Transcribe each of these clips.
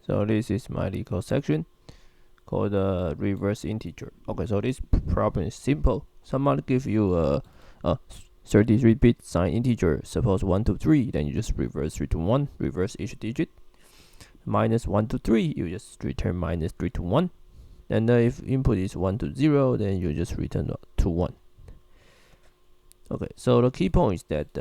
So this is my Leetcode section called reverse integer. Okay, so this problem is simple. Someone give you a 33-bit signed integer, suppose 1 to 3, then you just reverse 3 to 1, reverse each digit. Minus 1 to 3, you just return minus 3 to 1. And if input is 1 to 0, then you just return to 1. Okay, so the key point is that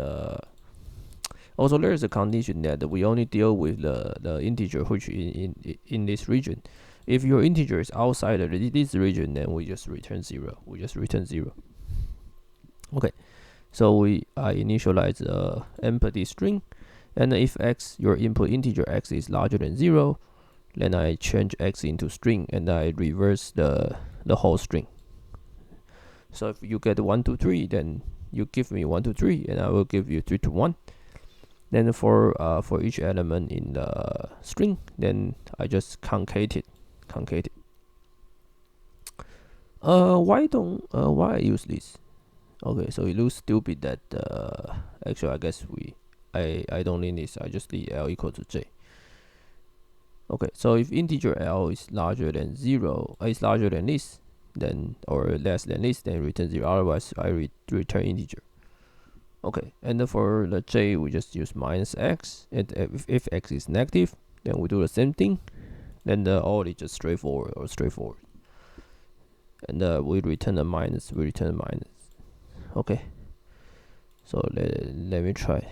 also there is a condition that we only deal with the integer which in this region. If your integer is outside of this region, then we just return 0. Okay, so I initialize a empty string, and if x, your input integer x is larger than 0, then I change x into string and I reverse the whole string. So if you get 1 to 3, then you give me 1 to 3, and I will give you 3 to 1. Then for each element in the string, then I just concate it. Why I use this? Okay, so it looks stupid that actually I guess I don't need this. I just need L equal to J. Okay, so if integer L is larger than 0, is larger than this, then or less than this, then return 0. Otherwise, I return integer. Okay, and for the J, we just use minus x, and if x is negative, then we do the same thing. Then all is just straightforward. And we return a minus. Okay, so let me try.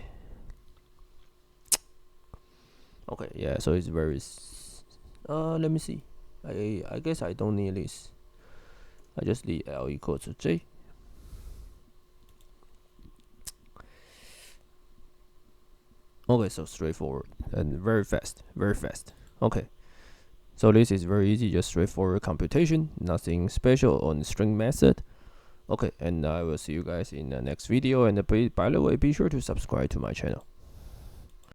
Okay, yeah, so it's very let me see. I guess I don't need this. I just need L equal to J. Okay, so straightforward and very fast. Okay, so this is very easy, just straightforward computation, nothing special on string method. Okay, and I will see you guys in the next video, and by the way, be sure to subscribe to my channel.